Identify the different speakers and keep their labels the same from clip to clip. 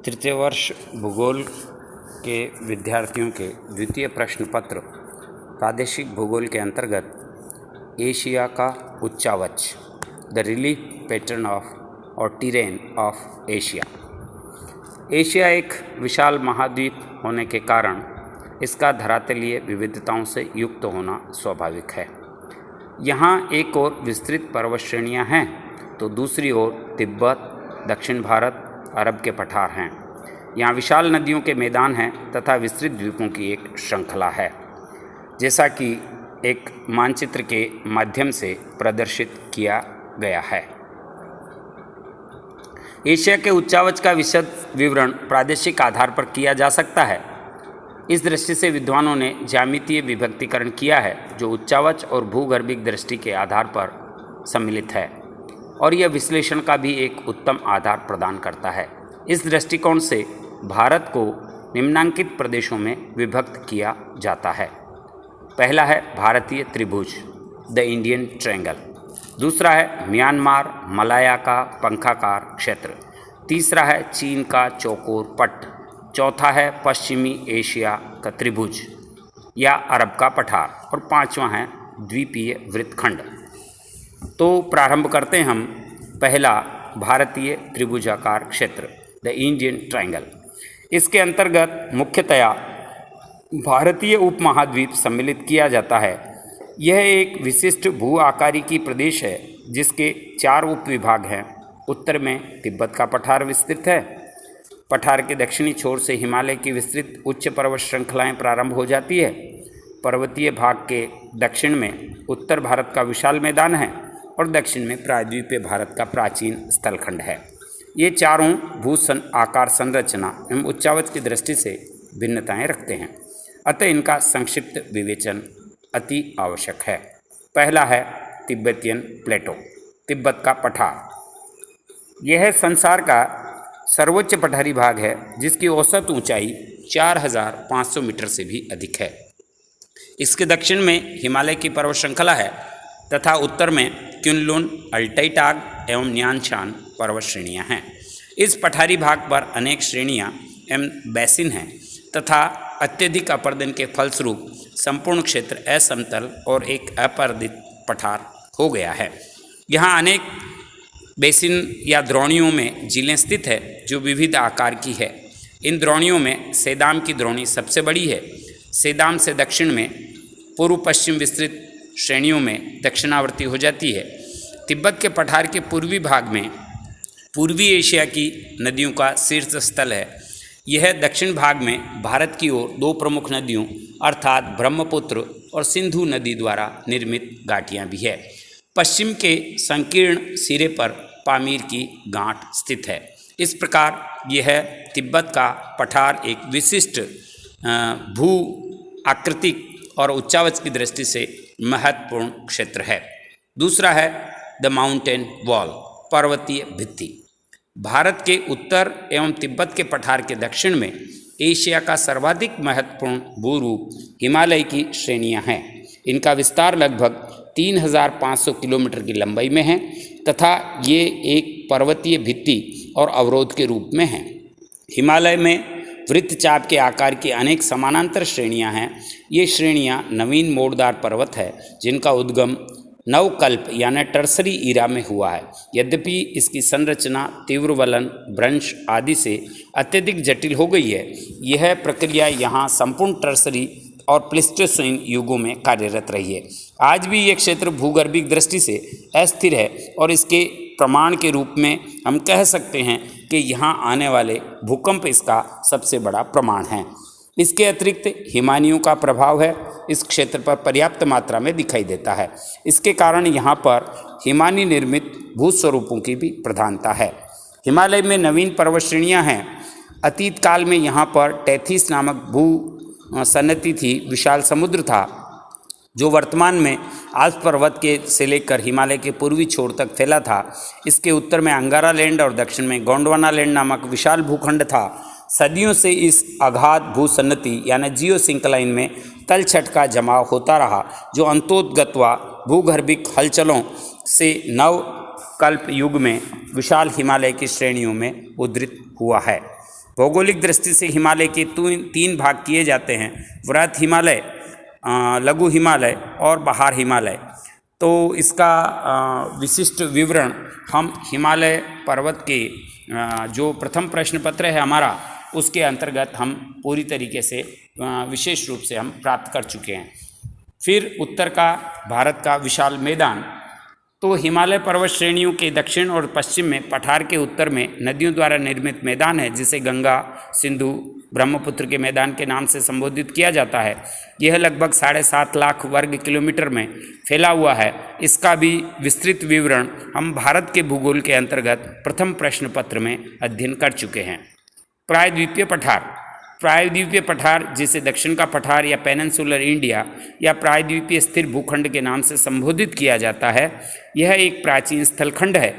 Speaker 1: तृतीय वर्ष भूगोल के विद्यार्थियों के द्वितीय प्रश्न पत्र प्रादेशिक भूगोल के अंतर्गत एशिया का उच्चावच द रिलीफ पैटर्न ऑफ और टेरेन ऑफ एशिया। एशिया एक विशाल महाद्वीप होने के कारण इसका धरातलीय विविधताओं से युक्त होना स्वाभाविक है। यहाँ एक ओर विस्तृत पर्वत श्रेणियाँ हैं तो दूसरी ओर तिब्बत, दक्षिण भारत, अरब के पठार हैं। यहाँ विशाल नदियों के मैदान हैं तथा विस्तृत द्वीपों की एक श्रृंखला है, जैसा कि एक मानचित्र के माध्यम से प्रदर्शित किया गया है। एशिया के उच्चावच का विशद विवरण प्रादेशिक आधार पर किया जा सकता है। इस दृष्टि से विद्वानों ने ज्यामितीय विभक्तिकरण किया है जो उच्चावच और भूगर्भिक दृष्टि के आधार पर सम्मिलित है और यह विश्लेषण का भी एक उत्तम आधार प्रदान करता है। इस दृष्टिकोण से भारत को निम्नांकित प्रदेशों में विभक्त किया जाता है। पहला है भारतीय त्रिभुज द इंडियन ट्रायंगल, दूसरा है म्यांमार मलाया का पंखाकार क्षेत्र, तीसरा है चीन का चौकोर पट्ट, चौथा है पश्चिमी एशिया का त्रिभुज या अरब का पठार और पांचवा है द्वीपीय वृत्तखंड। तो प्रारंभ करते हैं हम पहला भारतीय त्रिभुजाकार क्षेत्र द इंडियन ट्रायंगल। इसके अंतर्गत मुख्यतया भारतीय उपमहाद्वीप सम्मिलित किया जाता है। यह एक विशिष्ट भू आकारिकी प्रदेश है जिसके 4 उपविभाग हैं। उत्तर में तिब्बत का पठार विस्तृत है। पठार के दक्षिणी छोर से हिमालय की विस्तृत उच्च पर्वत श्रृंखलाएं प्रारंभ हो जाती है। पर्वतीय भाग के दक्षिण में उत्तर भारत का विशाल मैदान है और दक्षिण में प्रायद्वीपीय भारत का प्राचीन स्थलखंड है। ये चारों आकार संरचना एवं उच्चावच की दृष्टि से भिन्नताएं रखते हैं, अतः इनका संक्षिप्त विवेचन अति आवश्यक है। पहला है तिब्बतियन प्लेटो, तिब्बत का पठार। यह संसार का सर्वोच्च पठारी भाग है जिसकी औसत ऊंचाई 4500 मीटर से भी अधिक है। इसके दक्षिण में हिमालय की पर्वत श्रृंखला है तथा उत्तर में क्युनलुन, अल्टाई एवं न्यानशान पर्वत श्रेणियाँ हैं। इस पठारी भाग पर अनेक श्रेणियाँ एवं बेसिन हैं तथा अत्यधिक अपर्दन के फलस्वरूप संपूर्ण क्षेत्र असमतल और एक अपर्दित पठार हो गया है। यहाँ अनेक बेसिन या द्रोणियों में झीलें स्थित है जो विविध आकार की है। इन द्रोणियों में सेदाम की द्रोणी सबसे बड़ी है। सेदाम से दक्षिण में पूर्व पश्चिम विस्तृत श्रेणियों में दक्षिणावर्ती हो जाती है। तिब्बत के पठार के पूर्वी भाग में पूर्वी एशिया की नदियों का शीर्ष स्थल है। यह दक्षिण भाग में भारत की ओर 2 प्रमुख नदियों अर्थात ब्रह्मपुत्र और सिंधु नदी द्वारा निर्मित घाटियाँ भी है। पश्चिम के संकीर्ण सिरे पर पामीर की गांठ स्थित है। इस प्रकार यह तिब्बत का पठार एक विशिष्ट भू आकृतिक और उच्चावच की दृष्टि से महत्वपूर्ण क्षेत्र है। दूसरा है द माउंटेन वॉल, पर्वतीय भित्ति। भारत के उत्तर एवं तिब्बत के पठार के दक्षिण में एशिया का सर्वाधिक महत्वपूर्ण भूरूप हिमालय की श्रेणियां हैं। इनका विस्तार लगभग 3500 किलोमीटर की लंबाई में है तथा ये एक पर्वतीय भित्ति और अवरोध के रूप में है। हिमालय में वृत्तचाप के आकार की अनेक समानांतर श्रेणियां हैं। ये श्रेणियां नवीन मोड़दार पर्वत है जिनका उद्गम नवकल्प यानी टर्सरी ईरा में हुआ है। यद्यपि इसकी संरचना तीव्र वलन, भ्रंश आदि से अत्यधिक जटिल हो गई है। यह प्रक्रिया यहाँ संपूर्ण टर्सरी और प्लीस्टोसीन युगों में कार्यरत रही है। आज भी यह क्षेत्र भूगर्भिक दृष्टि से अस्थिर है और इसके प्रमाण के रूप में हम कह सकते हैं कि यहाँ आने वाले भूकंप इसका सबसे बड़ा प्रमाण है। इसके अतिरिक्त हिमानियों का प्रभाव है इस क्षेत्र पर पर्याप्त मात्रा में दिखाई देता है। इसके कारण यहाँ पर हिमानी निर्मित भूस्वरूपों की भी प्रधानता है। हिमालय में नवीन पर्वत श्रेणियाँ हैं। अतीत काल में यहाँ पर टैथिस नामक भू सन्नति थी, विशाल समुद्र था जो वर्तमान में आल्प्स पर्वत के से लेकर हिमालय के पूर्वी छोर तक फैला था। इसके उत्तर में अंगारा लैंड और दक्षिण में गोंडवाना लैंड नामक विशाल भूखंड था। सदियों से इस अगाध भूसन्नति यानी जियो सिंक्लाइन में तलछट का जमाव होता रहा जो अंतोदगत्वा भूगर्भिक हलचलों से नव कल्प युग में विशाल हिमालय की श्रेणियों में उद्धृत हुआ है। भौगोलिक दृष्टि से हिमालय के तीन भाग किए जाते हैं: वृहत हिमालय, लघु हिमालय और बहार हिमालय। तो इसका विशिष्ट विवरण हम हिमालय पर्वत के जो प्रथम प्रश्न पत्र है हमारा, उसके अंतर्गत हम पूरी तरीके से विशेष रूप से हम प्राप्त कर चुके हैं। फिर उत्तर का भारत का विशाल मैदान। तो हिमालय पर्वत श्रेणियों के दक्षिण और पश्चिम में पठार के उत्तर में नदियों द्वारा निर्मित मैदान है, जिसे गंगा, सिंधु, ब्रह्मपुत्र के मैदान के नाम से संबोधित किया जाता है। यह लगभग 7.5 लाख वर्ग किलोमीटर में फैला हुआ है। इसका भी विस्तृत विवरण हम भारत के भूगोल के अंतर्गत प्रथम प्रश्न पत्र में अध्ययन कर चुके हैं। प्रायद्वीपीय पठार। प्रायद्वीपीय पठार, जिसे दक्षिण का पठार या पेनिनसुलर इंडिया या प्रायद्वीपीय स्थिर भूखंड के नाम से संबोधित किया जाता है, यह एक प्राचीन स्थलखंड है।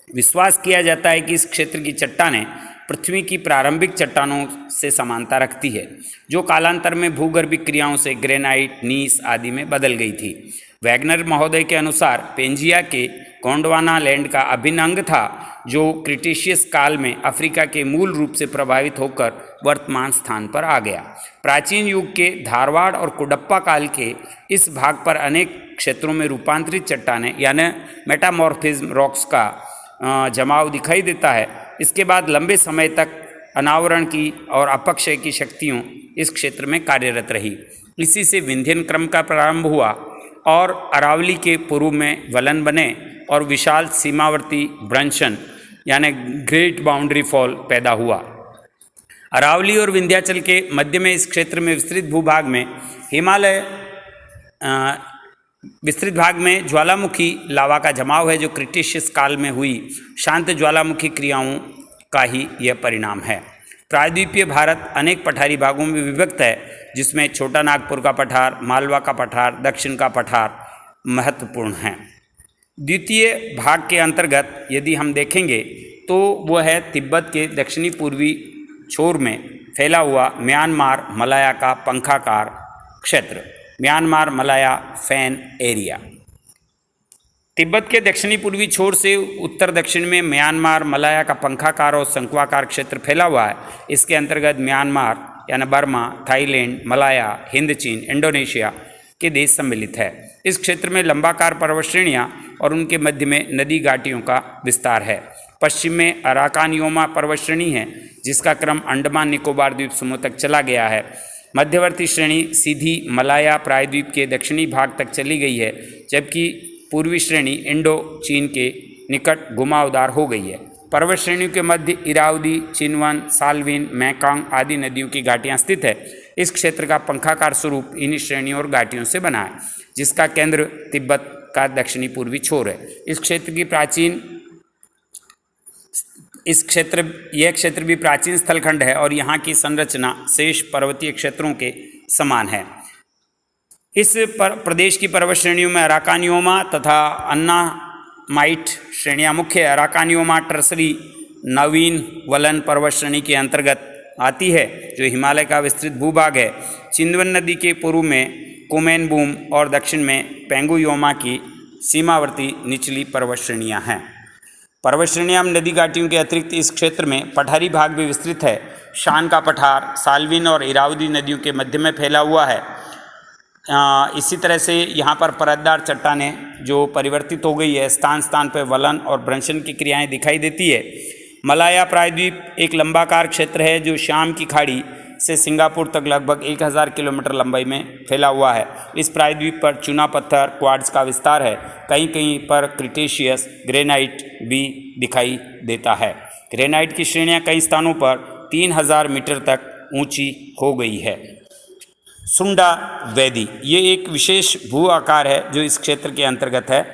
Speaker 1: विश्वास किया जाता है कि इस क्षेत्र की चट्टानें पृथ्वी की प्रारंभिक चट्टानों से समानता रखती है, जो कालांतर में भूगर्भिक क्रियाओं से ग्रेनाइट, नीस आदि में बदल गई थी। वैगनर महोदय के अनुसार पेंजिया के गोंडवाना लैंड का अभिन्न अंग था, जो क्रिटेशियस काल में अफ्रीका के मूल रूप से प्रभावित होकर वर्तमान स्थान पर आ गया। प्राचीन युग के धारवाड़ और कुडप्पा काल के इस भाग पर अनेक क्षेत्रों में रूपांतरित चट्टानें यानी मेटामॉर्फिज्म रॉक्स का जमाव दिखाई देता है। इसके बाद लंबे समय तक अनावरण की और अपक्षय की शक्तियों इस क्षेत्र में कार्यरत रही। इसी से विंध्यन क्रम का प्रारंभ हुआ और अरावली के पूर्व में वलन बने और विशाल सीमावर्ती ब्रंशन यानी ग्रेट बाउंड्री फॉल पैदा हुआ। अरावली और विंध्याचल के मध्य में इस क्षेत्र में विस्तृत भूभाग में हिमालय विस्तृत भाग में ज्वालामुखी लावा का जमाव है, जो क्रिटेशियस काल में हुई शांत ज्वालामुखी क्रियाओं का ही यह परिणाम है। प्रायद्वीपीय भारत अनेक पठारी भागों में विभक्त है, जिसमें छोटा नागपुर का पठार, मालवा का पठार, दक्षिण का पठार महत्वपूर्ण हैं। द्वितीय भाग के अंतर्गत यदि हम देखेंगे तो वह है तिब्बत के दक्षिणी पूर्वी छोर में फैला हुआ म्यांमार मलाया का पंखाकार क्षेत्र, Myanmar Malaya fan area. Tibet के दक्षिणी पूर्वी छोर से उत्तर दक्षिण में म्यांमार मलाया का पंखाकार और शंक्वाकार क्षेत्र फैला हुआ है। इसके अंतर्गत म्यांमार यानी बर्मा, थाईलैंड, मलाया, हिंद चीन, इंडोनेशिया के देश सम्मिलित है। इस क्षेत्र में लंबाकार पर्वत श्रेणियाँ और उनके मध्य में नदी घाटियों का विस्तार है। पश्चिम में अराकानियोमा पर्वत श्रेणी है, जिसका क्रम अंडमान निकोबार द्वीप समूह तक चला गया है। मध्यवर्ती श्रेणी सीधी मलाया प्रायद्वीप के दक्षिणी भाग तक चली गई है, जबकि पूर्वी श्रेणी इंडो चीन के निकट घुमावदार हो गई है। पर्वत श्रेणियों के मध्य इरावदी, चिनवन, साल्विन, मैकांग आदि नदियों की घाटियाँ स्थित है। इस क्षेत्र का पंखाकार स्वरूप इन्हीं श्रेणियों और घाटियों से बना है, जिसका केंद्र तिब्बत का दक्षिणी पूर्वी छोर है। यह क्षेत्र भी प्राचीन स्थलखंड है और यहाँ की संरचना शेष पर्वतीय क्षेत्रों के समान है। इस प्रदेश की पर्वत श्रेणियों में अराकानियोमा तथा अन्नामाइट श्रेणियाँ मुख्य है। अराकानियोमा टर्सरी नवीन वलन पर्वत श्रेणी के अंतर्गत आती है, जो हिमालय का विस्तृत भूभाग है। चिंदवन नदी के पूर्व में कुमेनबूम और दक्षिण में पेंगुयोमा की सीमावर्ती निचली पर्वत श्रेणियाँ हैं। पर्वत श्रेणियाँ नदी घाटियों के अतिरिक्त इस क्षेत्र में पठारी भाग भी विस्तृत है। शान का पठार साल्विन और इरावदी नदियों के मध्य में फैला हुआ है। इसी तरह से यहाँ पर परतदार चट्टानें जो परिवर्तित हो गई है, स्थान स्थान पर वलन और भ्रंशन की क्रियाएं दिखाई देती है। मलाया प्रायद्वीप एक लंबाकार क्षेत्र है, जो शाम की खाड़ी से सिंगापुर तक लगभग 1000 किलोमीटर लंबाई में फैला हुआ है। इस प्रायद्वीप पर चूना पत्थर क्वार्ट्ज का विस्तार है। कहीं कहीं पर क्रिटेशियस ग्रेनाइट भी दिखाई देता है। ग्रेनाइट की श्रेणियाँ कई स्थानों पर 3000 मीटर तक ऊंची हो गई है। सुंडा वैदी ये एक विशेष भू आकार है जो इस क्षेत्र के अंतर्गत है।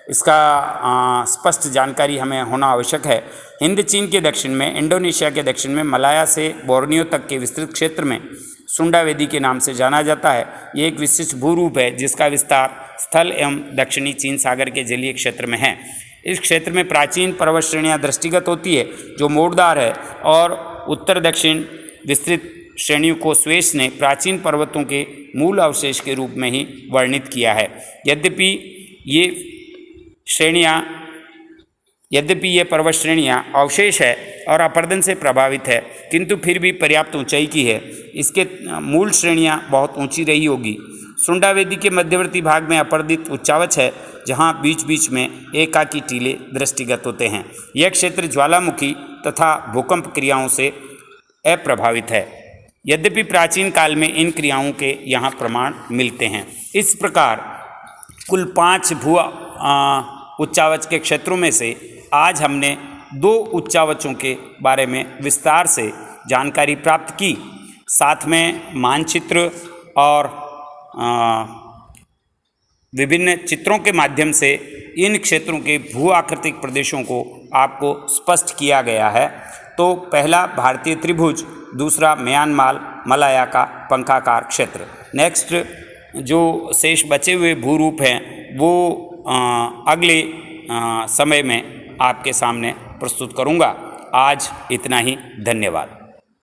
Speaker 1: इसका स्पष्ट जानकारी हमें होना आवश्यक है। हिंद चीन के दक्षिण में, इंडोनेशिया के दक्षिण में, मलाया से बोर्नियो तक के विस्तृत क्षेत्र में सुंडा वेदी के नाम से जाना जाता है। ये एक विशिष्ट भूरूप है जिसका विस्तार स्थल एवं दक्षिणी चीन सागर के जलीय क्षेत्र में है। इस क्षेत्र में प्राचीन पर्वत श्रेणियाँ दृष्टिगत होती है जो मोड़दार है, और उत्तर दक्षिण विस्तृत श्रेणियों को स्वेस ने प्राचीन पर्वतों के मूल अवशेष के रूप में ही वर्णित किया है। यद्यपि ये श्रेणियाँ यद्यपि ये पर्वत श्रेणियाँ अवशेष है और अपरदन से प्रभावित है, किंतु फिर भी पर्याप्त ऊंचाई की है। इसके मूल श्रेणियाँ बहुत ऊंची रही होगी। सुंडा वेदी के मध्यवर्ती भाग में अपर्दित उच्चावच है, जहाँ बीच बीच में एकाकी टीले दृष्टिगत होते हैं। यह क्षेत्र ज्वालामुखी तथा भूकंप क्रियाओं से अप्रभावित है, यद्यपि प्राचीन काल में इन क्रियाओं के यहाँ प्रमाण मिलते हैं। इस प्रकार कुल 5 भू उच्चावच के क्षेत्रों में से आज हमने 2 उच्चावचों के बारे में विस्तार से जानकारी प्राप्त की। साथ में मानचित्र और विभिन्न चित्रों के माध्यम से इन क्षेत्रों के भू आकृतिक प्रदेशों को आपको स्पष्ट किया गया है। तो पहला भारतीय त्रिभुज, दूसरा म्यांमार मलाया का पंखाकार क्षेत्र। नेक्स्ट जो शेष बचे हुए भूरूप हैं वो अगले समय में आपके सामने प्रस्तुत करूंगा। आज इतना ही, धन्यवाद।